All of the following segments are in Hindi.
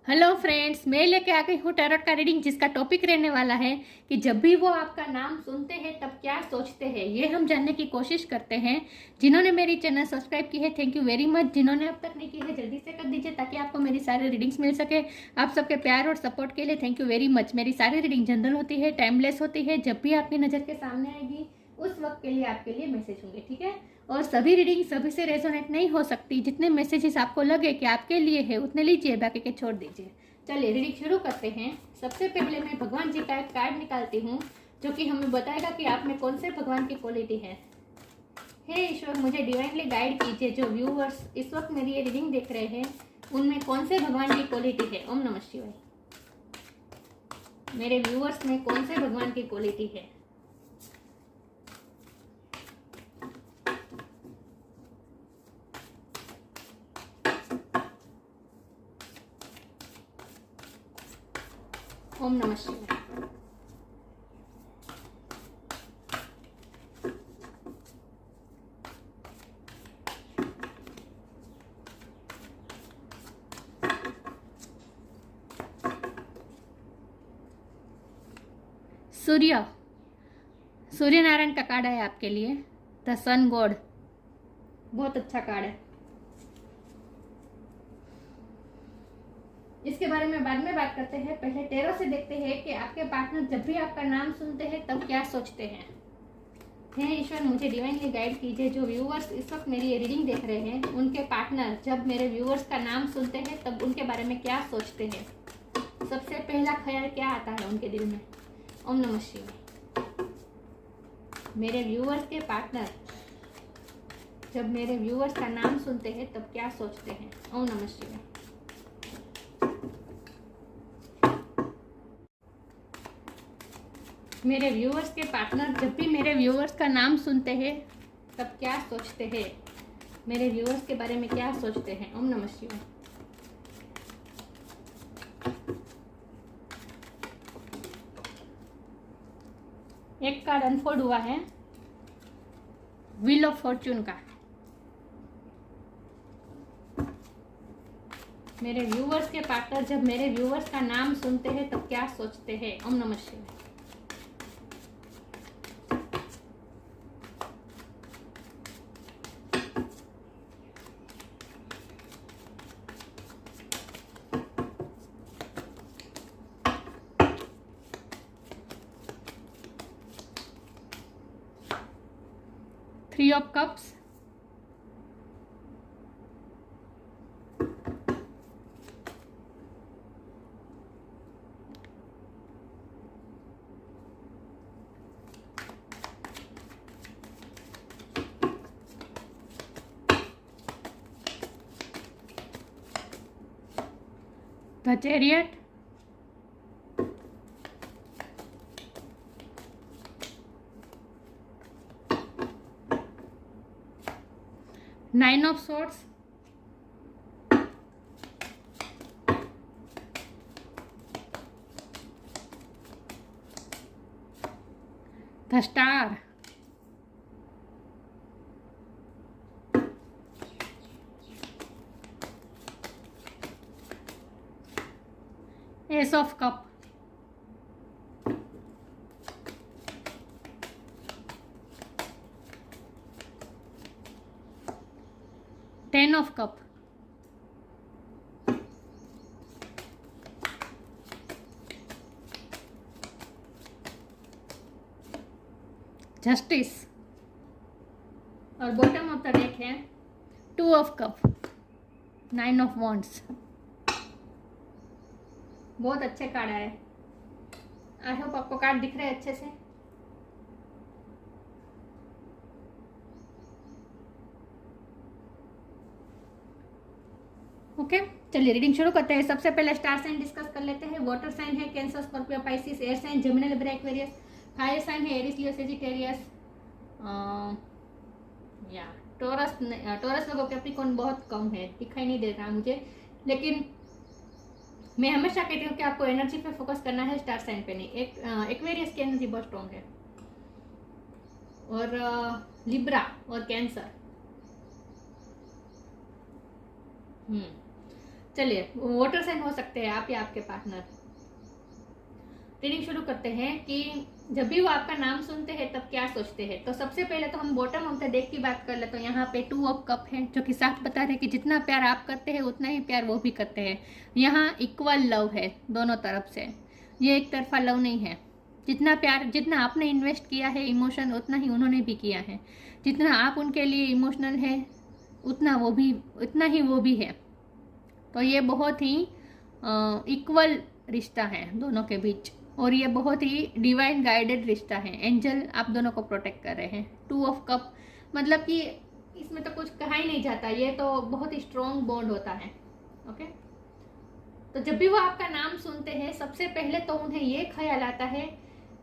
हेलो फ्रेंड्स, मैं लेके आ गई हूँ टैरोट का रीडिंग, जिसका टॉपिक रहने वाला है कि जब भी वो आपका नाम सुनते हैं तब क्या सोचते हैं। ये हम जानने की कोशिश करते हैं। जिन्होंने मेरी चैनल सब्सक्राइब की है, थैंक यू वेरी मच। जिन्होंने अब तक नहीं की है, जल्दी से कर दीजिए ताकि आपको मेरी सारी रीडिंग्स मिल सके। आप सबके प्यार और सपोर्ट के लिए थैंक यू वेरी मच। मेरी सारी रीडिंग जनरल होती है, टाइमलेस होती है। जब भी आपकी नज़र के सामने आएगी उस वक्त के लिए आपके लिए मैसेज होंगे, ठीक है। और सभी रीडिंग सभी से रेजोनेट नहीं हो सकती। जितने मैसेजेस आपको लगे कि आपके लिए है उतने लीजिए, बाकी के छोड़ दीजिए। चलिए रीडिंग शुरू करते हैं। सबसे पहले मैं भगवान जी का एक कार्ड निकालती हूँ जो कि हमें बताएगा कि आप में कौन से भगवान की क्वालिटी है। हे ईश्वर, मुझे डिवाइनली गाइड कीजिए। जो व्यूअर्स इस वक्त मेरी ये रीडिंग देख रहे हैं उनमें कौन से भगवान की क्वालिटी है। ओम नमः शिवाय। मेरे व्यूअर्स में कौन से भगवान की क्वालिटी है। ओम नमः शिवाय। सूर्य नारायण का कार्ड है आपके लिए, द सन गॉड। बहुत अच्छा कार्ड है। इसके बारे में बाद में बात करते हैं। पहले टेरो से देखते हैं कि आपके पार्टनर जब भी आपका नाम सुनते हैं तब क्या सोचते हैं। हे ईश्वर, मुझे डिवाइनली गाइड कीजिए। जो व्यूअर्स इस वक्त मेरी ये रीडिंग देख रहे हैं उनके पार्टनर जब मेरे व्यूअर्स का नाम सुनते हैं तब उनके बारे में क्या सोचते हैं। सबसे पहला ख्याल क्या आता है उनके दिल में। ओम नमः शिवाय। मेरे व्यूअर्स के पार्टनर जब मेरे व्यूअर्स का नाम सुनते हैं तब क्या सोचते हैं। ओम नमः शिवाय। मेरे व्यूअर्स के पार्टनर जब भी मेरे व्यूअर्स का नाम सुनते हैं तब क्या सोचते हैं। मेरे व्यूअर्स के बारे में क्या सोचते हैं। ओम नमः शिवाय। एक कार्ड अनफोल्ड हुआ है, व्हील ऑफ फॉर्च्यून का। मेरे व्यूअर्स के पार्टनर जब मेरे व्यूअर्स का नाम सुनते हैं तब क्या सोचते हैं। ओम नमः शिवाय। Three of cups, the chariot, nine of swords, the star, S of cup, ten of cup, justice, और बॉटम ऑफ द डेक है two of cup, nine of wands. बहुत अच्छे कार्ड आए। आई होप आपको कार्ड दिख रहे हैं अच्छे से। ओके, चलिए रीडिंग शुरू करते हैं। सबसे पहले स्टार साइन डिस्कस कर लेते हैं। वाटर साइन है Cancer, Scorpio, Pisces. Air sign Gemini, Libra, Aquarius. Fire sign है एरिस, लियो, सेजिटेरियस। या टॉरस लोगों कैप्रिकॉर्न बहुत कम है, दिखाई नहीं दे रहा मुझे, लेकिन मैं हमेशा कहती हूँ कि आपको एनर्जी पे फोकस करना है, स्टार साइन पे नहीं। एक्वेरियस की एनर्जी बहुत स्ट्रॉन्ग है, और लिब्रा और कैंसर। चलिए, वाटर साइन हो सकते हैं आप या आपके पार्टनर। रीडिंग शुरू करते हैं कि जब भी वो आपका नाम सुनते हैं तब क्या सोचते हैं। तो सबसे पहले तो हम बॉटम ऑफ द डेक की बात कर ले तो यहाँ पे 2 ऑफ कप है, जो कि साफ बता रहे हैं कि जितना प्यार आप करते हैं उतना ही प्यार वो भी करते हैं। यहाँ इक्वल लव है दोनों तरफ से, ये एक तरफा लव नहीं है। जितना प्यार, जितना आपने इन्वेस्ट किया है इमोशन, उतना ही उन्होंने भी किया है। जितना आप उनके लिए इमोशनल है उतना ही वो भी है। तो ये बहुत ही इक्वल रिश्ता है दोनों के बीच, और ये बहुत ही डिवाइन गाइडेड रिश्ता है। एंजल आप दोनों को प्रोटेक्ट कर रहे हैं। 2 ऑफ कप मतलब कि इसमें तो कुछ कहा ही नहीं जाता, ये तो बहुत ही स्ट्रॉन्ग बॉन्ड होता है। ओके, तो जब भी वो आपका नाम सुनते हैं सबसे पहले तो उन्हें ये ख्याल आता है,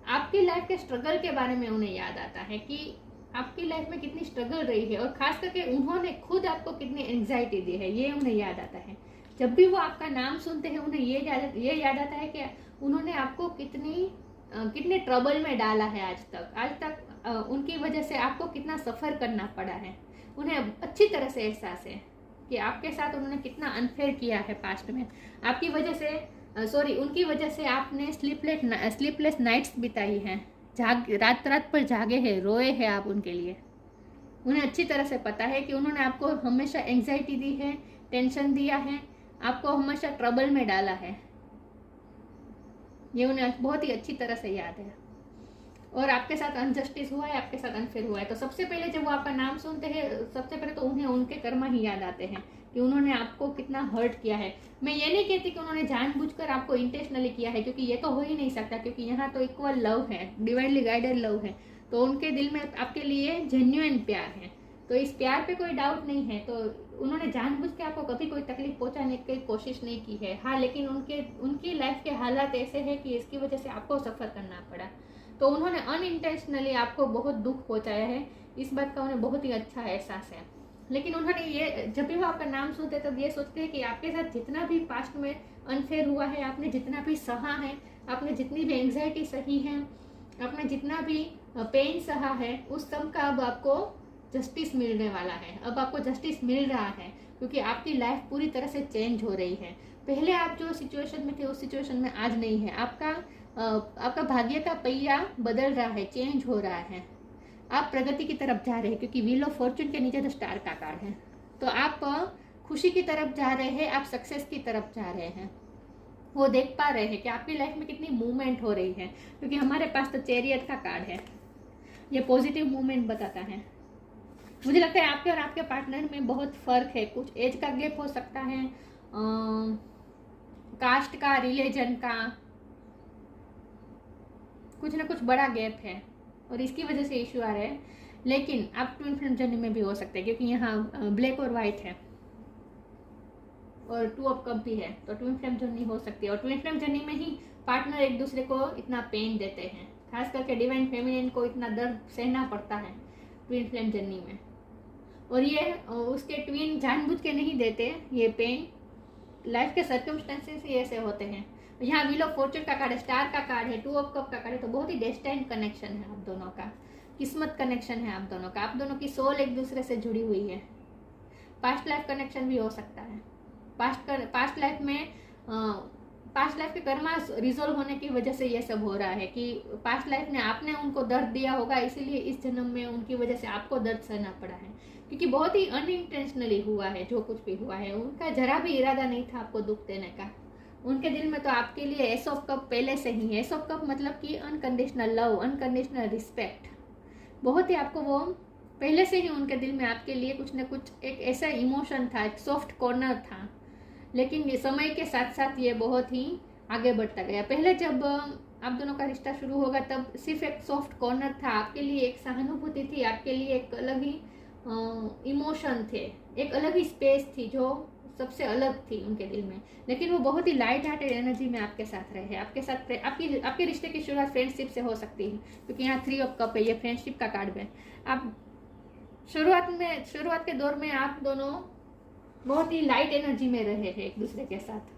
आपकी लाइफ के स्ट्रगल के बारे में उन्हें याद आता है कि आपकी लाइफ में कितनी स्ट्रगल रही है, और खास करके उन्होंने खुद आपको कितनी एंग्जाइटी दी है, ये उन्हें याद आता है। जब भी वो आपका नाम सुनते हैं उन्हें ये याद आता है कि उन्होंने आपको कितने ट्रबल में डाला है आज तक उनकी वजह से आपको कितना सफ़र करना पड़ा है। उन्हें अच्छी तरह से एहसास है कि आपके साथ उन्होंने कितना अनफेयर किया है पास्ट में। आपकी वजह से उनकी वजह से आपने स्लीपलेस नाइट्स बिताई हैं, रात पर जागे हैं, रोए हैं आप उनके लिए। उन्हें अच्छी तरह से पता है कि उन्होंने आपको हमेशा एंग्जाइटी दी है, टेंशन दिया है, आपको हमेशा ट्रबल में डाला है। ये उन्हें बहुत ही अच्छी तरह से याद है। और आपके साथ अनजस्टिस हुआ है, आपके साथ अनफेयर हुआ है, तो सबसे पहले जब वो आपका नाम सुनते हैं सबसे पहले तो उन्हें उनके कर्मा ही याद आते हैं कि उन्होंने आपको कितना हर्ट किया है। मैं ये नहीं कहती कि उन्होंने जानबूझकर आपको इंटेंशनली किया है, क्योंकि ये तो हो ही नहीं सकता, क्योंकि यहाँ तो इक्वल लव है, डिवाइनली गाइडेड लव है। तो उनके दिल में आपके लिए जेन्युइन प्यार है, तो इस प्यार पे कोई डाउट नहीं है। तो उन्होंने जानबूझ के आपको कभी कोई तकलीफ पहुंचाने की कोशिश नहीं की है। हाँ, लेकिन उनकी लाइफ के हालात ऐसे हैं कि इसकी वजह से आपको सफ़र करना पड़ा। तो उन्होंने अनइंटेंशनली आपको बहुत दुख पहुंचाया है, इस बात का उन्हें बहुत ही अच्छा एहसास है। लेकिन उन्होंने ये, जब भी वो आपका नाम सुनते तब ये सोचते हैं कि आपके साथ जितना भी पास्ट में अनफेयर हुआ है, आपने जितना भी सहा है, आपने जितनी भी एंग्जाइटी सही है, आपने जितना भी पेन सहा है, उस सब का अब आपको जस्टिस मिलने वाला है। अब आपको जस्टिस मिल रहा है, क्योंकि आपकी लाइफ पूरी तरह से चेंज हो रही है। पहले आप जो सिचुएशन में थे उस सिचुएशन में आज नहीं है। आपका भाग्य का पहिया बदल रहा है, चेंज हो रहा है। आप प्रगति की तरफ जा रहे हैं, क्योंकि व्हील ऑफ फॉर्चून के नीचे तो स्टार का कार्ड है। तो आप खुशी की तरफ जा रहे हैं, आप सक्सेस की तरफ जा रहे हैं। वो देख पा रहे हैं कि आपकी लाइफ में कितनी मूवमेंट हो रही है, क्योंकि हमारे पास तो चैरियट का कार्ड है, ये पॉजिटिव मूवमेंट बताता है। मुझे लगता है आपके और आपके पार्टनर में बहुत फर्क है। कुछ एज का गैप हो सकता है, कास्ट का, रिलीजन का, कुछ ना कुछ बड़ा गैप है और इसकी वजह से इश्यू आ रहा है। लेकिन आप ट्विन फ्लेम जर्नी में भी हो सकते हैं, क्योंकि यहाँ ब्लैक और वाइट है और 2 ऑफ कप भी है, तो ट्विन फ्लेम जर्नी हो सकती है। और ट्विन फ्लेम जर्नी में ही पार्टनर एक दूसरे को इतना पेन देते हैं, खास करके डिवाइन फेमिनिन को इतना दर्द सहना पड़ता है ट्विन फ्लेम जर्नी में। और ये उसके ट्विन जानबूझ के नहीं देते ये पेन, लाइफ के सर्कमस्टेंसेस ही ऐसे होते हैं। यहाँ व्हील ऑफ फॉर्चून का कार्ड है, स्टार का कार्ड है, 2 ऑफ कप का कार्ड है, तो बहुत ही डेस्टाइन्ड कनेक्शन है आप दोनों का, किस्मत कनेक्शन है आप दोनों का। आप दोनों की सोल एक दूसरे से जुड़ी हुई है। पास्ट लाइफ कनेक्शन भी हो सकता है। पास्ट लाइफ के कर्मा रिजोल्व होने की वजह से ये सब हो रहा है कि पास्ट लाइफ ने आपने उनको दर्द दिया होगा, इसीलिए इस जन्म में उनकी वजह से आपको दर्द सहना पड़ा है, क्योंकि बहुत ही अनइंटेंशनली हुआ है जो कुछ भी हुआ है। उनका जरा भी इरादा नहीं था आपको दुख देने का। उनके दिल में तो आपके लिए एस ऑफ कप पहले से ही है। एस ऑफ कप मतलब कि अनकंडीशनल लव, अनकंडीशनल रिस्पेक्ट, बहुत ही आपको वो पहले से ही उनके दिल में आपके लिए कुछ न कुछ एक ऐसा इमोशन था, एक सॉफ्ट कॉर्नर था। लेकिन ये समय के साथ साथ ये बहुत ही आगे बढ़ता गया। पहले जब आप दोनों का रिश्ता शुरू होगा तब सिर्फ एक सॉफ्ट कॉर्नर था, आपके लिए एक सहानुभूति थी, आपके लिए एक अलग ही इमोशन थे, एक अलग ही स्पेस थी जो सबसे अलग थी उनके दिल में। लेकिन वो बहुत ही लाइट हार्टेड एनर्जी में आपके साथ रहे हैं। आपके साथ आपके रिश्ते की शुरुआत फ्रेंडशिप से हो सकती है, क्योंकि यहाँ 3 ऑफ कप है, ये फ्रेंडशिप का कार्ड है। आप शुरुआत के दौर में आप दोनों बहुत ही लाइट एनर्जी में रहे हैं, एक दूसरे के साथ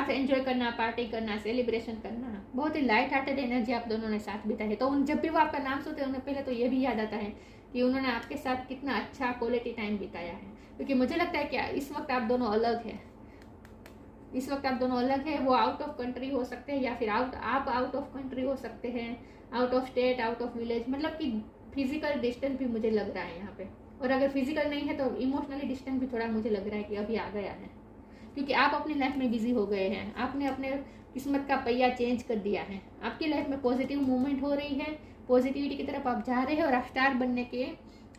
एंजॉय करना, पार्टी करना, सेलिब्रेशन करना, बहुत ही लाइट हार्टेड एनर्जी आप दोनों ने साथ बिताई है। तो जब भी वो आपका नाम सुनते हैं उन्हें पहले तो ये भी याद आता है कि उन्होंने आपके साथ कितना अच्छा क्वालिटी टाइम बिताया है। क्योंकि मुझे लगता है कि इस वक्त आप दोनों अलग हैं, इस वक्त आप दोनों अलग हैं। वो आउट ऑफ कंट्री हो सकते हैं या फिर आप आउट ऑफ कंट्री हो सकते हैं, out of state, out of village, मतलब कि फिजिकल डिस्टेंस भी मुझे लग रहा है यहाँ पे। और अगर फिजिकल नहीं है तो इमोशनली डिस्टेंस भी थोड़ा मुझे लग रहा है कि अभी आ गया है, क्योंकि आप अपनी लाइफ में बिजी हो गए हैं। आपने अपने किस्मत का पहिया चेंज कर दिया है। आपकी लाइफ में पॉजिटिव मूवमेंट हो रही है, पॉजिटिविटी की तरफ आप जा रहे हैं और आप स्टार बनने के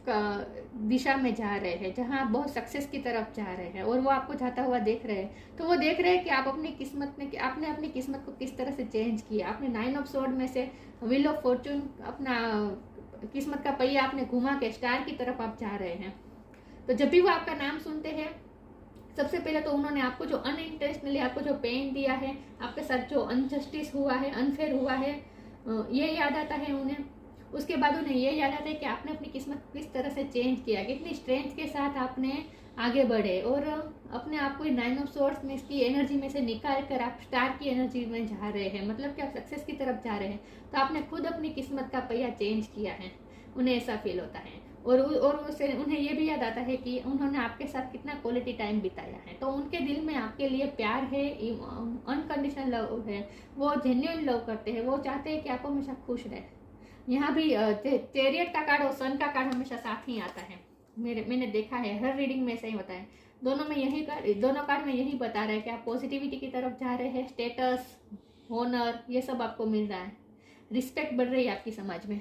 दिशा में जा रहे हैं, जहां आप बहुत सक्सेस की तरफ जा रहे हैं और वो आपको जाता हुआ देख रहे हैं। तो वो देख रहे हैं कि आप अपनी किस्मत में, आपने अपनी किस्मत को किस तरह से चेंज किया। आपने 9 ऑफ स्वॉर्ड में से व्हील ऑफ फॉर्चून, अपना किस्मत का पहिया आपने घुमा के स्टार की तरफ आप जा रहे हैं। तो जब भी वो आपका नाम सुनते हैं, सबसे पहले तो उन्होंने आपको जो अनइंटेंशनली आपको जो पेन दिया है, आपके साथ जो अनजस्टिस हुआ है, अनफेयर हुआ है, ये याद आता है उन्हें। उसके बाद उन्हें ये याद आता है कि आपने अपनी किस्मत किस तरह से चेंज किया, कितनी स्ट्रेंथ के साथ आपने आगे बढ़े और अपने आप को 9 ऑफ स्वॉर्ड्स में इसकी एनर्जी में से निकाल कर आप स्टार की एनर्जी में जा रहे हैं, मतलब कि आप सक्सेस की तरफ जा रहे हैं। तो आपने खुद अपनी किस्मत का पहिया चेंज किया है, उन्हें ऐसा फील होता है। और उससे उन्हें ये भी याद आता है कि उन्होंने आपके साथ कितना क्वालिटी टाइम बिताया है। तो उनके दिल में आपके लिए प्यार है, अनकंडीशनल लव है, वो जेन्युइन लव करते हैं, वो चाहते हैं कि आप हमेशा खुश रहे। यहाँ भी चैरियट का कार्ड और सन का कार्ड हमेशा साथ ही आता है, मैंने देखा है, हर रीडिंग में ऐसा ही होता है। दोनों कार्ड में यही बता रहा है कि आप पॉजिटिविटी की तरफ जा रहे हैं, स्टेटस, होनर, ये सब आपको मिल रहा है, रिस्पेक्ट बढ़ रही है आपकी समाज में।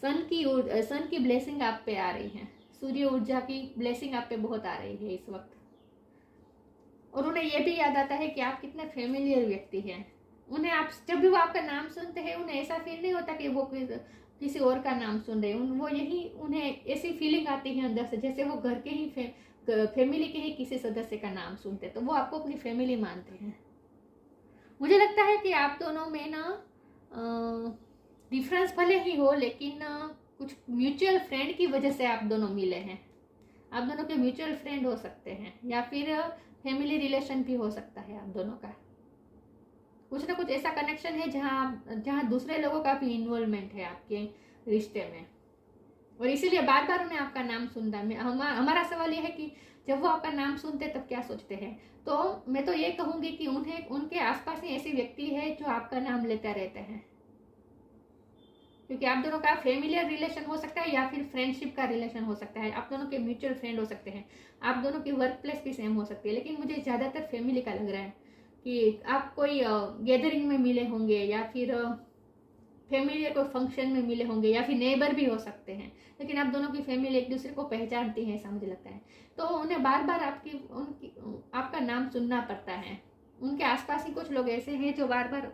सन की ब्लेसिंग आप पे आ रही है, सूर्य ऊर्जा की ब्लेसिंग आप पे बहुत आ रही है इस वक्त। और उन्हें यह भी याद आता है कि आप कितने फेमिलियर व्यक्ति हैं। उन्हें आप जब भी वो आपका नाम सुनते हैं, उन्हें ऐसा फील नहीं होता कि वो किसी और का नाम सुन रहे हैं। वो यही, उन्हें ऐसी फीलिंग आती है अंदर से जैसे वो घर के ही फैमिली के ही किसी सदस्य का नाम सुनते, तो वो आपको अपनी फैमिली मानते हैं। मुझे लगता है कि आप दोनों में ना डिफरेंस भले ही हो, लेकिन कुछ म्यूचुअल फ्रेंड की वजह से आप दोनों मिले हैं। आप दोनों के म्यूचुअल फ्रेंड हो सकते हैं या फिर फैमिली रिलेशन भी हो सकता है आप दोनों का। कुछ ना कुछ ऐसा कनेक्शन है जहाँ दूसरे लोगों का भी इन्वॉल्वमेंट है आपके रिश्ते में, और इसीलिए बार बार उन्हें आपका नाम सुनता है। हमारा सवाल यह है कि जब वो आपका नाम सुनते तब क्या सोचते हैं। तो मैं तो ये कहूँगी कि उनके आसपास ही ऐसे व्यक्ति है जो आपका नाम लेते रहते हैं, क्योंकि आप दोनों का फैमिलियर रिलेशन हो सकता है या फिर फ्रेंडशिप का रिलेशन हो सकता है, आप दोनों के म्यूचुअल फ्रेंड हो सकते हैं, आप दोनों की वर्क प्लेस भी सेम हो सकती है। लेकिन मुझे ज़्यादातर फैमिली का लग रहा है कि आप कोई गैदरिंग में मिले होंगे या फिर फैमिली कोई फंक्शन में मिले होंगे या फिर नेबर भी हो सकते हैं, लेकिन आप दोनों की फैमिली एक दूसरे को पहचानती है, ऐसा मुझे लगता है। तो उन्हें बार बार आपका नाम सुनना पड़ता है। उनके आसपास ही कुछ लोग ऐसे हैं जो बार बार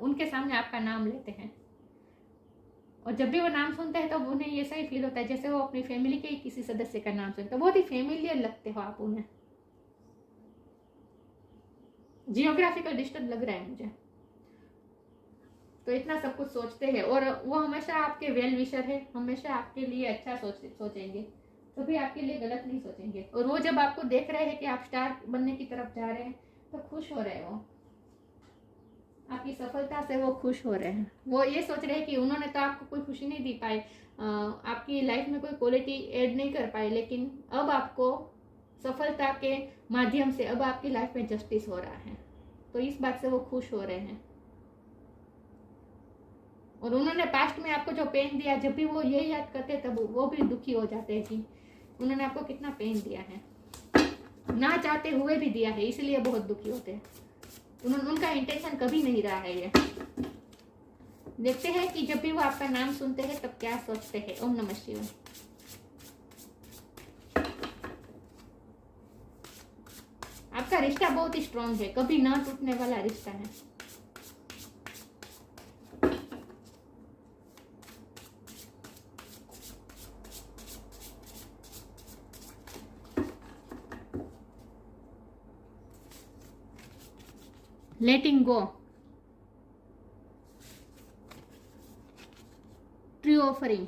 उनके सामने आपका नाम लेते हैं, और जब भी वो नाम सुनते हैं तो उन्हें ऐसा ही फील होता है जैसे वो अपनी फैमिली के ही किसी सदस्य का नाम सुनते हैं। बहुत ही फैमिलियर लगते हो आप उन्हें। जियोग्राफिकल डिस्टेंस लग रहा है मुझे, तो इतना सब कुछ सोचते हैं। और वो हमेशा आपके वेल विशर है, हमेशा आपके लिए अच्छा सोचेंगे, कभी आपके लिए गलत नहीं सोचेंगे। और वो जब आपको देख रहे हैं कि आप स्टार बनने की तरफ जा रहे हैं तो खुश हो रहे हैं, वो आपकी सफलता से वो खुश हो रहे हैं। वो ये सोच रहे हैं कि उन्होंने तो आपको कोई खुशी नहीं दी पाए, आपकी लाइफ में कोई क्वालिटी ऐड नहीं कर पाए, लेकिन अब आपको सफलता के माध्यम से अब आपकी लाइफ में जस्टिस हो रहा है, तो इस बात से वो खुश हो रहे हैं। और उन्होंने पास्ट में आपको जो पेन दिया, जब भी वो ये याद करते तब वो भी दुखी हो जाते हैं कि उन्होंने आपको कितना पेन दिया है, ना चाहते हुए भी दिया है, इसलिए बहुत दुखी होते हैं। उनका इंटेंशन कभी नहीं रहा है ये। देखते हैं कि जब भी वो आपका नाम सुनते हैं तब क्या सोचते हैं। ओम नमः शिवाय। आपका रिश्ता बहुत ही स्ट्रांग है, कभी ना टूटने वाला रिश्ता है। Letting go, tree offering,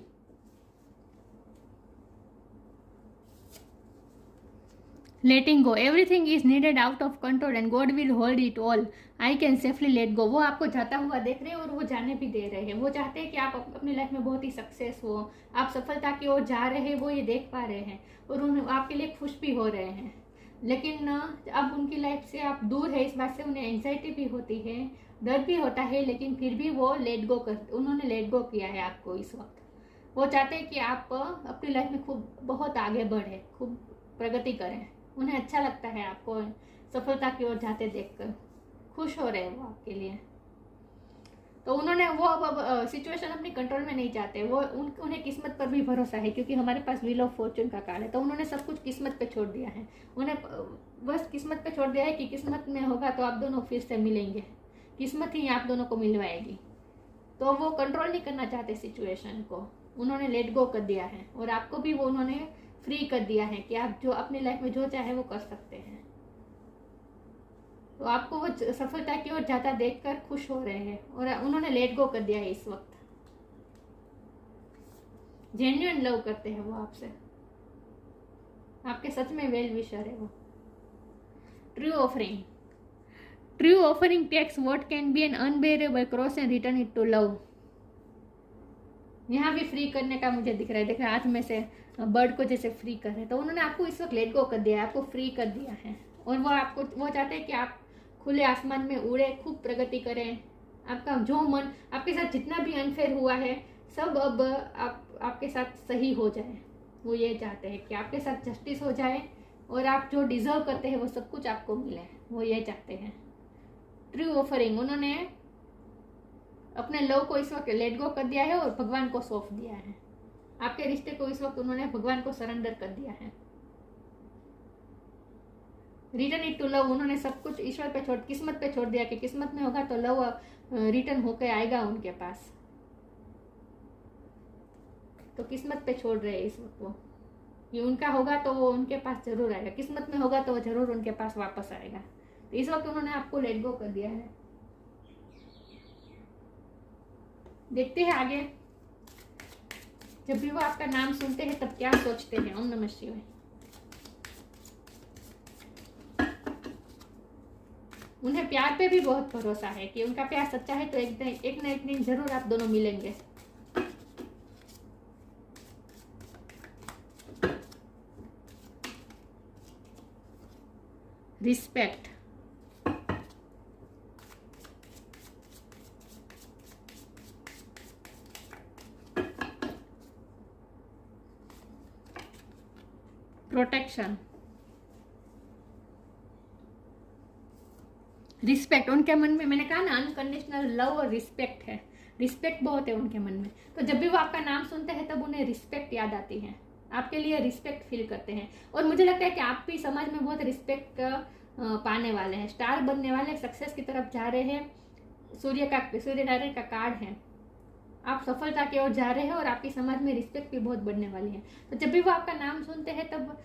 letting go, everything is needed out of control and God will hold it all, I can safely let go. वो आपको जाता हुआ देख रहे हैं और वो जाने भी दे रहे हैं। वो चाहते हैं कि आप अपनी लाइफ में बहुत ही सक्सेस हो, आप सफलता की ओर जा रहे हैं, वो ये देख पा रहे हैं और उन्हें आपके लिए खुश भी हो रहे हैं। लेकिन अब उनकी लाइफ से आप दूर है, इस बात से उन्हें एंग्जाइटी भी होती है, डर भी होता है, लेकिन फिर भी वो उन्होंने लेट गो किया है आपको इस वक्त। वो चाहते हैं कि आप अपनी लाइफ में खूब बहुत आगे बढ़े, खूब प्रगति करें। उन्हें अच्छा लगता है आपको सफलता की ओर जाते देखकर, खुश हो रहे हैं वो आपके लिए। तो उन्होंने वो अब सिचुएशन अपनी कंट्रोल में नहीं चाहते, वो उन्हें किस्मत पर भी भरोसा है, क्योंकि हमारे पास व्हील ऑफ फॉर्चून का कार्ड है। तो उन्होंने सब कुछ किस्मत पे छोड़ दिया है, उन्हें बस किस्मत पे छोड़ दिया है कि किस्मत में होगा तो आप दोनों फिर से मिलेंगे, किस्मत ही आप दोनों को मिलवाएगी। तो वो कंट्रोल नहीं करना चाहते सिचुएशन को, उन्होंने लेट गो कर दिया है और आपको भी वो उन्होंने फ्री कर दिया है कि आप जो अपनी लाइफ में जो चाहे वो कर सकते हैं। तो आपको वो सफलता की ओर जाता देखकर खुश हो रहे हैं और उन्होंने लेट गो कर दिया है इस वक्त। जेन्युइन लव करते हैं वो आपसे, आपके सच में वेल विशर है वो। True offering, true offering takes what can be an unbearable cross and return it to love. यहाँ भी फ्री करने का मुझे दिख रहा है, देख रहे हाथ में से बर्ड को जैसे फ्री कर रहे, तो उन्होंने आपको इस वक्त लेट गो कर दिया है, आपको फ्री कर दिया है। और वो चाहते हैं कि आप खुले आसमान में उड़े, खूब प्रगति करें, आपका जो मन, आपके साथ जितना भी अनफेयर हुआ है सब अब आपके साथ सही हो जाए। वो ये चाहते हैं कि आपके साथ जस्टिस हो जाए और आप जो डिजर्व करते हैं वो सब कुछ आपको मिले, वो ये चाहते हैं। ट्रू ऑफरिंग, उन्होंने अपने लव को इस वक्त लेट गो कर दिया है और भगवान को सौंप दिया है। आपके रिश्ते को इस वक्त उन्होंने भगवान को सरेंडर कर दिया है। रिटर्न इट टू लव, उन्होंने सब कुछ ईश्वर पे छोड़, किस्मत पे छोड़ दिया कि किस्मत में होगा तो लव रिटर्न होकर आएगा उनके पास। तो किस्मत पे छोड़ रहे हैं इस वक्त वो, ये उनका होगा तो वो उनके पास जरूर आएगा, किस्मत में होगा तो वो जरूर उनके पास वापस आएगा। तो इस वक्त उन्होंने आपको लेट गो कर दिया है। देखते हैं आगे, जब भी वो आपका नाम सुनते हैं तब क्या सोचते हैं। ओम नमः शिवाय। उन्हें प्यार पे भी बहुत भरोसा है कि उनका प्यार सच्चा है, तो एक ना एक दिन जरूर आप दोनों मिलेंगे। Respect, protection, respect. उनके मन में, मैंने कहा ना, अनकंडीशनल लव और रिस्पेक्ट है, रिस्पेक्ट बहुत है उनके मन में। तो जब भी वो आपका नाम सुनते हैं तब उन्हें रिस्पेक्ट याद आती है, आपके लिए रिस्पेक्ट फील करते हैं। और मुझे लगता है कि आप भी समाज में बहुत रिस्पेक्ट पाने वाले हैं, स्टार बनने वाले, सक्सेस की तरफ जा रहे हैं। सूर्य नारायण का कार्ड है, आप सफलता की ओर जा रहे हैं और आपकी समाज में रिस्पेक्ट भी बहुत बढ़ने वाली है। तो जब भी वो आपका नाम सुनते हैं तब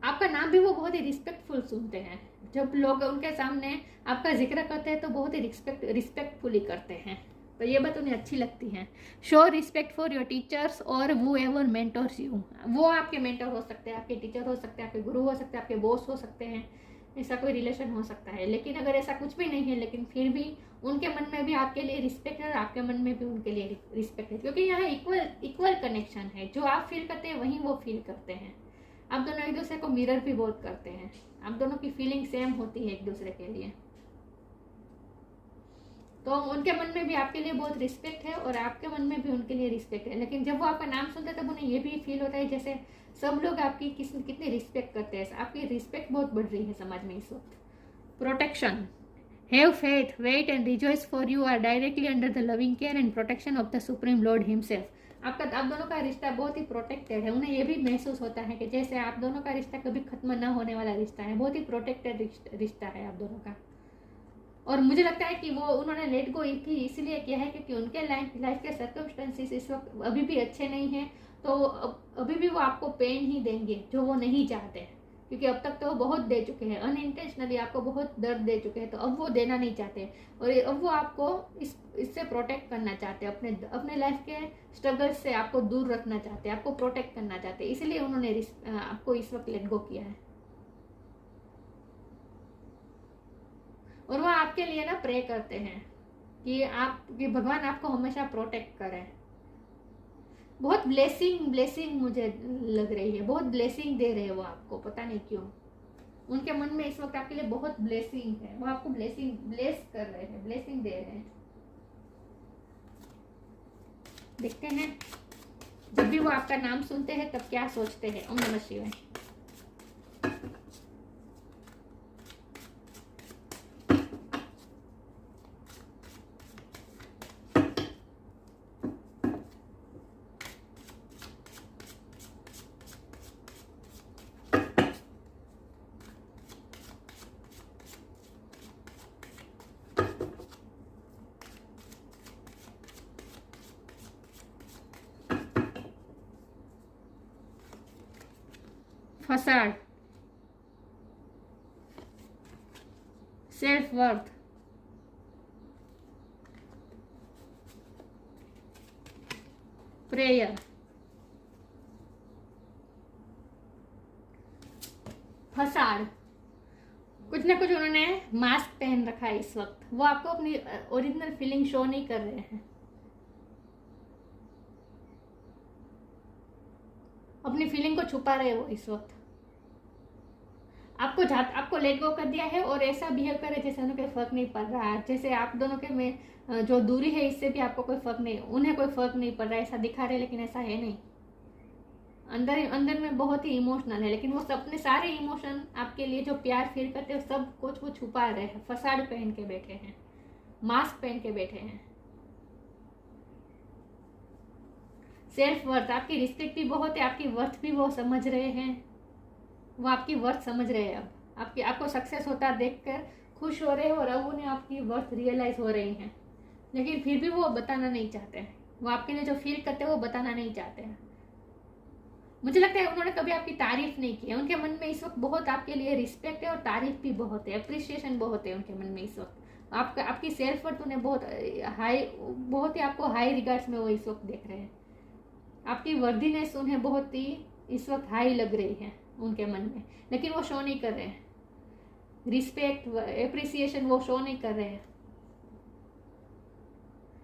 आपका नाम भी वो बहुत ही रिस्पेक्टफुल सुनते हैं। जब लोग उनके सामने आपका जिक्र करते हैं तो बहुत ही रिस्पेक्टफुली करते हैं। तो ये बात उन्हें अच्छी लगती है। Show respect for your teachers और वो एवर मेंटर्स यू। वो आपके मेंटर हो सकते हैं, आपके टीचर हो सकते हैं, आपके गुरु हो सकते हैं, आपके बॉस हो सकते हैं, ऐसा कोई रिलेशन हो सकता है। लेकिन अगर ऐसा कुछ भी नहीं है, लेकिन फिर भी उनके मन में भी आपके लिए रिस्पेक्ट है और आपके मन में भी उनके लिए रिस्पेक्ट है, क्योंकि यहाँ इक्वल कनेक्शन है। जो आप फील करते हैं वही वो फील करते हैं। आप दोनों एक दूसरे को मिरर भी बहुत करते हैं, आप दोनों की फीलिंग सेम होती है एक दूसरे के लिए। तो उनके मन में भी आपके लिए बहुत रिस्पेक्ट है और आपके मन में भी उनके लिए रिस्पेक्ट है। लेकिन जब वो आपका नाम सुनते हैं तब उन्हें ये भी फील होता है जैसे सब लोग आपकी कितनी रिस्पेक्ट करते हैं, आपकी रिस्पेक्ट बहुत बढ़ रही है समाज में इस वक्त। Protection, have faith, wait and rejoice for you are directly under the loving care and protection of the Supreme Lord himself. आप दोनों का रिश्ता बहुत ही प्रोटेक्टेड है। उन्हें यह भी महसूस होता है कि जैसे आप दोनों का रिश्ता कभी खत्म ना होने वाला रिश्ता है, बहुत ही प्रोटेक्टेड रिश्ता है आप दोनों का। और मुझे लगता है कि वो उन्होंने लेट गो इसलिए किया है क्योंकि उनके लाइफ के सर्कमस्टेंसेस इस वक्त अभी भी अच्छे नहीं हैं। तो अभी भी वो आपको पेन ही देंगे जो वो नहीं चाहते, क्योंकि अब तक तो वो बहुत दे चुके हैं, अनइंटेंशनली आपको बहुत दर्द दे चुके हैं। तो अब वो देना नहीं चाहते और अब वो आपको इससे प्रोटेक्ट करना चाहते हैं, अपने लाइफ के स्ट्रगल से आपको दूर रखना चाहते हैं, आपको प्रोटेक्ट करना चाहते हैं। इसलिए उन्होंने आपको इस वक्त लेट गो किया है। और वो आपके लिए ना प्रे करते हैं कि भगवान आपको हमेशा प्रोटेक्ट करें। बहुत ब्लेसिंग मुझे लग रही है, बहुत ब्लेसिंग दे रहे हैं वो आपको, पता नहीं क्यों। उनके मन में इस वक्त आपके लिए बहुत ब्लेसिंग है, वो आपको ब्लेस कर रहे हैं, ब्लेसिंग दे रहे हैं। देखते हैं जब भी वो आपका नाम सुनते हैं तब क्या सोचते हैं। ओम नमः शिवाय। Facade, self worth, prayer, facade. कुछ ना कुछ उन्होंने मास्क पहन रखा है इस वक्त। वो आपको अपनी ओरिजिनल फीलिंग शो नहीं कर रहे हैं, अपनी फीलिंग को छुपा रहे हैं वो इस वक्त। आपको लेट गो कर दिया है और ऐसा बिहेव करे जैसे उन्हें कोई फर्क नहीं पड़ रहा है, जैसे आप दोनों के में जो दूरी है इससे भी आपको कोई फर्क नहीं, उन्हें कोई फर्क नहीं पड़ रहा है, ऐसा दिखा रहे, लेकिन ऐसा है नहीं। अंदर में बहुत ही इमोशनल है, लेकिन वो अपने सारे इमोशन आपके लिए जो प्यार फील करते हैं सब कुछ वो छुपा रहे हैं। फसाड पहन के बैठे हैं, मास्क पहन के बैठे हैं। सेल्फ वर्थ, आपकी रिस्पेक्ट भी बहुत है, आपकी वर्थ भी वो समझ रहे हैं, वो आपकी वर्थ समझ रहे हैं। अब आपको सक्सेस होता देखकर खुश हो रहे हैं और अब उन्हें आपकी वर्थ रियलाइज हो रही है, लेकिन फिर भी वो बताना नहीं चाहते हैं। वो आपके लिए जो फील करते हैं वो बताना नहीं चाहते हैं। मुझे लगता है उन्होंने कभी आपकी तारीफ नहीं की है। उनके मन में इस वक्त बहुत आपके लिए रिस्पेक्ट है और तारीफ भी बहुत है, अप्रिसिएशन बहुत है उनके मन में इस वक्त। आपकी सेल्फ वर्थ उन्हें बहुत ही आपको हाई रिगार्ड्स में वो इस वक्त देख रहे हैं। आपकी वर्दीनेस उन्हें बहुत ही इस वक्त हाई लग रही है उनके मन में, लेकिन वो शो नहीं कर रहे हैं। रिस्पेक्ट, एप्रिसिएशन वो शो नहीं कर रहे हैं।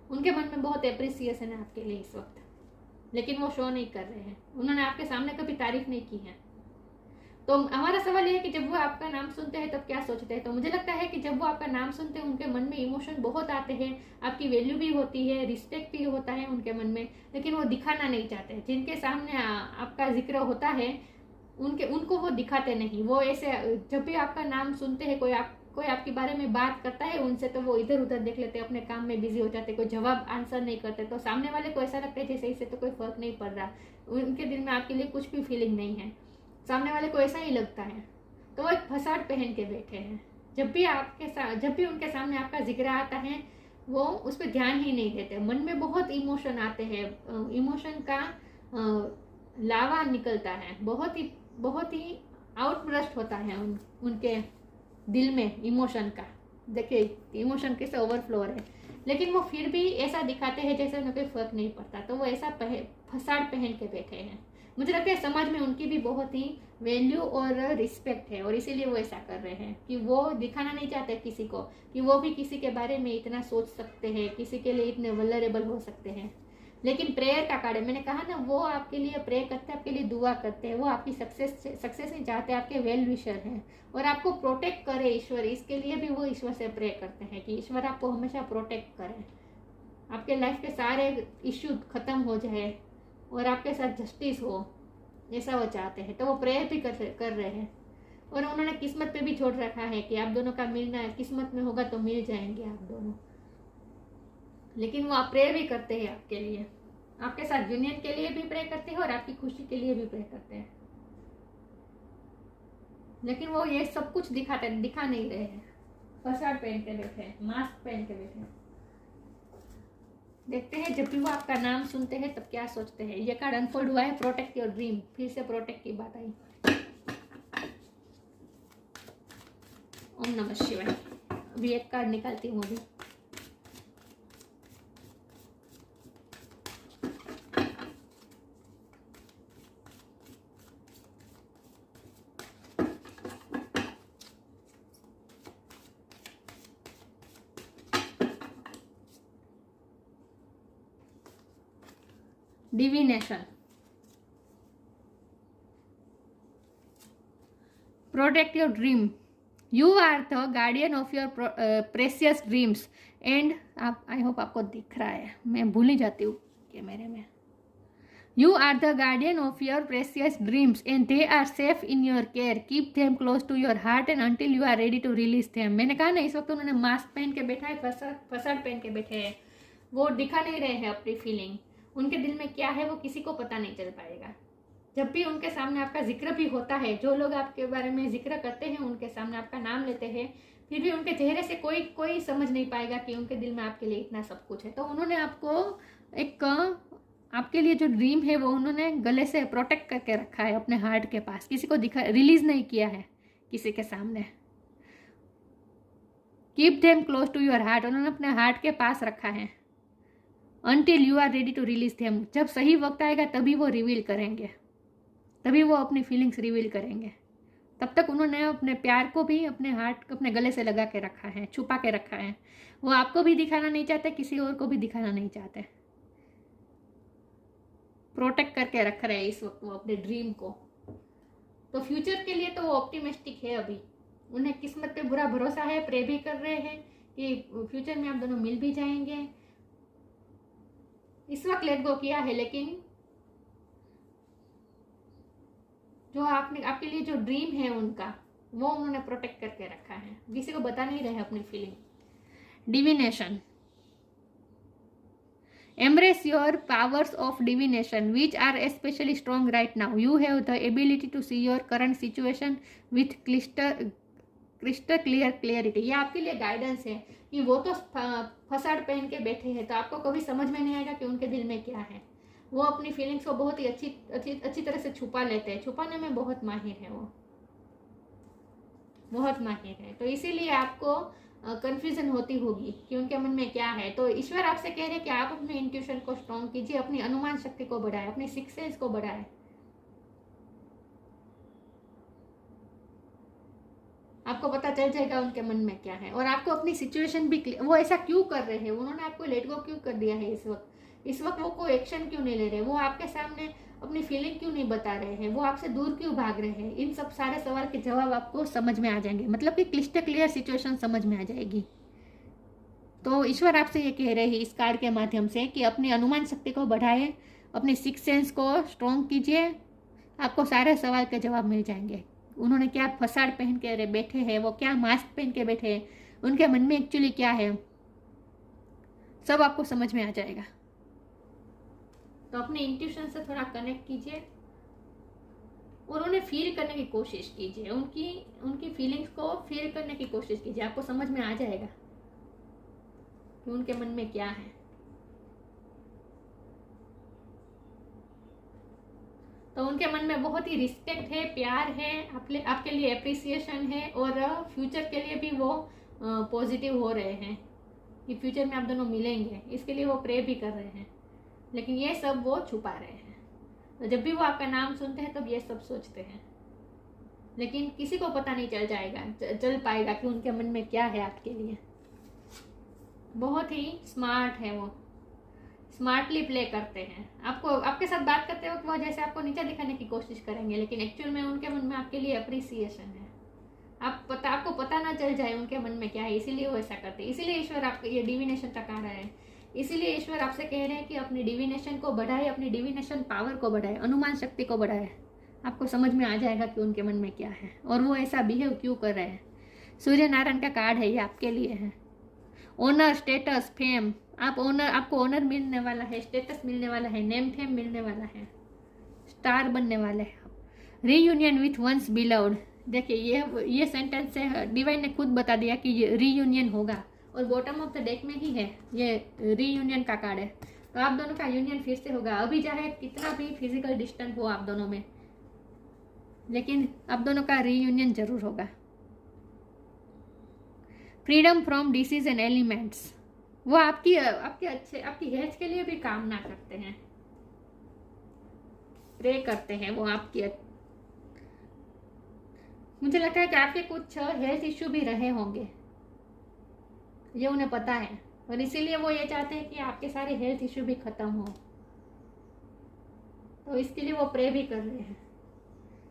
उनके मन में बहुत एप्रिसिएशन है आपके लिए इस वक्त, लेकिन वो शो नहीं कर रहे हैं। उन्होंने आपके सामने कभी तारीफ नहीं की है। तो हमारा सवाल यह है कि जब वो आपका नाम सुनते हैं तब क्या सोचते हैं। तो मुझे लगता है कि जब वो आपका नाम सुनते हैं उनके मन में इमोशन बहुत आते हैं, आपकी वैल्यू भी होती है, रिस्पेक्ट भी होता है उनके मन में, लेकिन वो दिखाना नहीं चाहते। जिनके सामने आपका जिक्र होता है उनको वो दिखाते नहीं। वो ऐसे जब भी आपका नाम सुनते हैं, कोई आपके बारे में बात करता है उनसे, तो वो इधर उधर देख लेते, अपने काम में बिजी हो जाते, कोई जवाब आंसर नहीं करते। तो सामने वाले को ऐसा लगता है जैसे इससे तो कोई फर्क नहीं पड़ रहा, उनके दिल में आपके लिए कुछ भी फीलिंग नहीं है। सामने वाले को ऐसा ही लगता है। तो वो एक फसाड पहन के बैठे हैं। जब भी उनके सामने आपका जिक्र आता है वो उस पर ध्यान ही नहीं देते। मन में बहुत इमोशन आते हैं, इमोशन का लावा निकलता है, बहुत ही आउटब्रस्ट होता है उनके दिल में इमोशन का। देखिए इमोशन कैसे ओवरफ्लो है, लेकिन वो फिर भी ऐसा दिखाते हैं जैसे उन्हें कोई फर्क नहीं पड़ता। तो वो ऐसा फसाड पहन के बैठे हैं। मुझे लगता है समाज में उनकी भी बहुत ही वैल्यू और रिस्पेक्ट है, और इसीलिए वो ऐसा कर रहे हैं कि वो दिखाना नहीं चाहते किसी को कि वो भी किसी के बारे में इतना सोच सकते हैं, किसी के लिए इतने वल्नरेबल हो सकते हैं। लेकिन प्रेयर का कार्ड है, मैंने कहा ना, वो आपके लिए प्रे करते हैं, आपके लिए दुआ करते हैं। वो आपकी सक्सेस नहीं चाहते, आपके वेल विशर हैं और आपको प्रोटेक्ट करे ईश्वर। इसके लिए भी वो ईश्वर से प्रे करते हैं कि ईश्वर आपको हमेशा प्रोटेक्ट करे, आपके लाइफ के सारे इश्यू खत्म हो जाए और आपके साथ जस्टिस हो, ऐसा वो चाहते हैं। तो वो प्रेयर भी कर रहे हैं। और उन्होंने किस्मत पे भी छोड़ रखा है कि आप दोनों का मिलना है, किस्मत में होगा तो मिल जाएंगे आप दोनों। लेकिन वो आप प्रे भी करते हैं आपके लिए, आपके साथ यूनियन के लिए भी प्रे करते हैं और आपकी खुशी के लिए भी प्रे करते हैं। लेकिन वो ये सब कुछ दिखा नहीं रहे हैं। फसाड पहन के बैठे हैं, मास्क पहन के बैठे हैं। देखते हैं जब भी वो आपका नाम सुनते हैं तब क्या सोचते हैं। ये कार्ड अनफोल्ड हुआ है, प्रोटेक्ट योर ड्रीम। फिर से प्रोटेक्ट की बात आई। ओम नमः शिवाय। अभी एक कार्ड निकालती हूँ अभी। Divination, protect your dream, you are the guardian of your precious dreams and आप, आई होप आपको दिख रहा है, मैं भूल ही जाती हूँ कैमरे में। You are the guardian of your precious dreams and they are safe in your care. Keep them close to your heart and until you are ready to release them. मैंने कहा ना, इस वक्त उन्होंने मास्क पहन के बैठा है, फसाड पहन के बैठे हैं, वो दिखा नहीं रहे हैं अपनी फीलिंग। उनके दिल में क्या है वो किसी को पता नहीं चल पाएगा। जब भी उनके सामने आपका जिक्र भी होता है, जो लोग आपके बारे में जिक्र करते हैं, उनके सामने आपका नाम लेते हैं, फिर भी उनके चेहरे से कोई समझ नहीं पाएगा कि उनके दिल में आपके लिए इतना सब कुछ है। तो उन्होंने आपको एक आपके लिए जो ड्रीम है वो उन्होंने गले से प्रोटेक्ट करके रखा है अपने हार्ट के पास, किसी को दिखा, रिलीज नहीं किया है किसी के सामने। Keep them close to your heart, उन्होंने अपने हार्ट के पास रखा है। Until you are ready to release them, जब सही वक्त आएगा तभी वो रिवील करेंगे, तभी वो अपनी फीलिंग्स रिवील करेंगे। तब तक उन्होंने अपने प्यार को भी अपने हार्ट, अपने गले से लगा के रखा है, छुपा के रखा है। वो आपको भी दिखाना नहीं चाहते, किसी और को भी दिखाना नहीं चाहते, प्रोटेक्ट करके रख रहे हैं इस वक्त वो अपने ड्रीम को। तो फ्यूचर के लिए तो वो ऑप्टिमिस्टिक है अभी, उन्हें किस्मत पे बुरा भरोसा है, प्रे भी कर रहे हैं कि फ्यूचर में आप दोनों मिल भी जाएंगे। इस वक्त लेट गो किया है, लेकिन जो आपके लिए जो ड्रीम है उनका, वो उन्होंने प्रोटेक्ट करके रखा है, किसी को बता नहीं रहे अपनी feeling. Divination, embrace your powers of divination which are especially strong right now. You have the ability to see your current situation with crystal clear clarity. ये आपके लिए गाइडेंस है कि वो तो फसाड पहन के बैठे हैं, तो आपको कभी समझ में नहीं आएगा कि उनके दिल में क्या है। वो अपनी फीलिंग्स को बहुत ही अच्छी तरह से छुपा लेते हैं, छुपाने में बहुत माहिर है, वो बहुत माहिर है। तो इसीलिए आपको कंफ्यूजन होती होगी कि उनके मन में क्या है। तो ईश्वर आपसे कह रहे हैं कि आप अपने इंट्यूशन को स्ट्रॉन्ग कीजिए, अपनी अनुमान शक्ति को बढ़ाएं, अपनी सिक्स सेंस को बढ़ाएं। आपको पता चल जाएगा उनके मन में क्या है, और आपको अपनी सिचुएशन भी, वो ऐसा क्यों कर रहे हैं, उन्होंने आपको लेट गो क्यों कर दिया है इस वक्त वो कोई एक्शन क्यों नहीं ले रहे, वो आपके सामने अपनी फीलिंग क्यों नहीं बता रहे हैं, वो आपसे दूर क्यों भाग रहे हैं। इन सब सारे सवाल के जवाब आपको समझ में आ जाएंगे, मतलब कि क्लिस्टर क्लियर सिचुएशन समझ में आ जाएगी। तो ईश्वर आपसे ये कह रहे हैं इस कार्ड के माध्यम से कि अपनी अनुमान शक्ति को बढ़ाएं, अपनी सिक्स सेंस को स्ट्रॉन्ग कीजिए, आपको सारे सवाल के जवाब मिल जाएंगे। उन्होंने क्या फसाड पहन के बैठे हैं, वो क्या मास्क पहन के बैठे हैं, उनके मन में एक्चुअली क्या है, सब आपको समझ में आ जाएगा। तो अपने इंट्यूशन से थोड़ा कनेक्ट कीजिए और उन्हें फील करने की कोशिश कीजिए, उनकी फीलिंग्स को फील करने की कोशिश कीजिए, आपको समझ में आ जाएगा कि उनके मन में क्या है। तो उनके मन में बहुत ही रिस्पेक्ट है, प्यार है, आपके लिए एप्रिसिएशन है, और फ्यूचर के लिए भी वो पॉजिटिव हो रहे हैं कि फ्यूचर में आप दोनों मिलेंगे, इसके लिए वो प्रे भी कर रहे हैं। लेकिन ये सब वो छुपा रहे हैं। तो जब भी वो आपका नाम सुनते हैं तब ये सब सोचते हैं, लेकिन किसी को पता नहीं चल पाएगा कि उनके मन में क्या है आपके लिए। बहुत ही स्मार्ट है वो, स्मार्टली प्ले करते हैं। आपके साथ बात करते वक्त वो जैसे आपको नीचा दिखाने की कोशिश करेंगे, लेकिन एक्चुअल में उनके मन में आपके लिए अप्रिसिएशन है। आपको पता ना चल जाए उनके मन में क्या है, इसीलिए वो ऐसा करते हैं। इसीलिए ईश्वर आपको ये डिविनेशन का कारण है। इसीलिए ईश्वर आपसे कह रहे हैं कि अपनी डिविनेशन को बढ़ाए, अपनी डिविनेशन पावर को बढ़ाए, अनुमान शक्ति को बढ़ाए। आपको समझ में आ जाएगा कि उनके मन में क्या है और वो ऐसा बिहेव क्यों कर रहे हैं। सूर्य नारायण का कार्ड है, ये आपके लिए है। ऑनर, स्टेटस, फेम, आपको ऑनर मिलने वाला है, स्टेटस मिलने वाला है, नेम फेम मिलने वाला है, स्टार बनने वाले हैं आप। रीयूनियन विथ वंस बिलव्ड, देखिए ये सेंटेंस है, डिवाइन ने खुद बता दिया कि ये रीयूनियन होगा, और बॉटम ऑफ द डेक में ही है, ये रीयूनियन का कार्ड है। तो आप दोनों का यूनियन फिर से होगा, अभी चाहे कितना भी फिजिकल डिस्टेंस हो आप दोनों में, लेकिन आप दोनों का रीयूनियन जरूर होगा। Freedom from disease and elements, वो आपकी हेल्थ के लिए भी कामना करते हैं, प्रे करते हैं वो आपकी। मुझे लगता है कि आपके कुछ हेल्थ इश्यू भी रहे होंगे, ये उन्हें पता है, और इसीलिए वो ये चाहते हैं कि आपके सारे हेल्थ इश्यू भी खत्म हो। तो इसके लिए वो प्रे भी कर रहे हैं।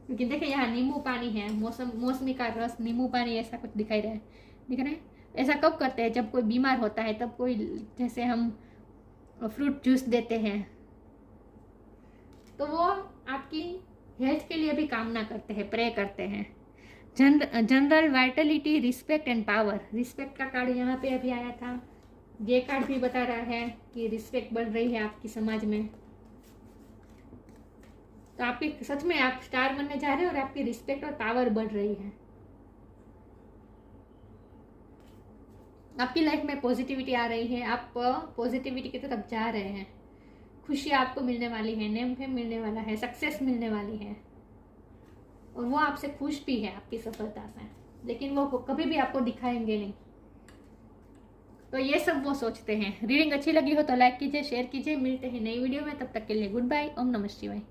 क्योंकि देखिए यहाँ नींबू पानी है, मौसमी का रस, नींबू पानी, ऐसा कुछ दिख रहा है। ऐसा कब करते हैं? जब कोई बीमार होता है तब कोई, जैसे हम फ्रूट जूस देते हैं, तो वो आपकी हेल्थ के लिए भी कामना करते हैं, प्रे करते हैं। General Vitality, respect and power. Respect का कार्ड यहाँ पे अभी आया था। ये कार्ड भी बता रहा है कि रिस्पेक्ट बढ़ रही है आपकी समाज में। तो आपकी सच में आप स्टार बनने जा रहे हैं और आपकी रिस्पेक्ट और पावर बढ़ रही है। आपकी लाइफ में पॉजिटिविटी आ रही है, आप पॉजिटिविटी की तरफ जा रहे हैं। खुशी आपको मिलने वाली है, नेम फेम मिलने वाला है, सक्सेस मिलने वाली है, और वो आपसे खुश भी है आपकी सफलता से, लेकिन वो कभी भी आपको दिखाएंगे नहीं। तो ये सब वो सोचते हैं। रीडिंग अच्छी लगी हो तो लाइक कीजिए, शेयर कीजिए। मिलते हैं नई वीडियो में, तब तक के लिए गुड बाय। ओम नमः शिवाय।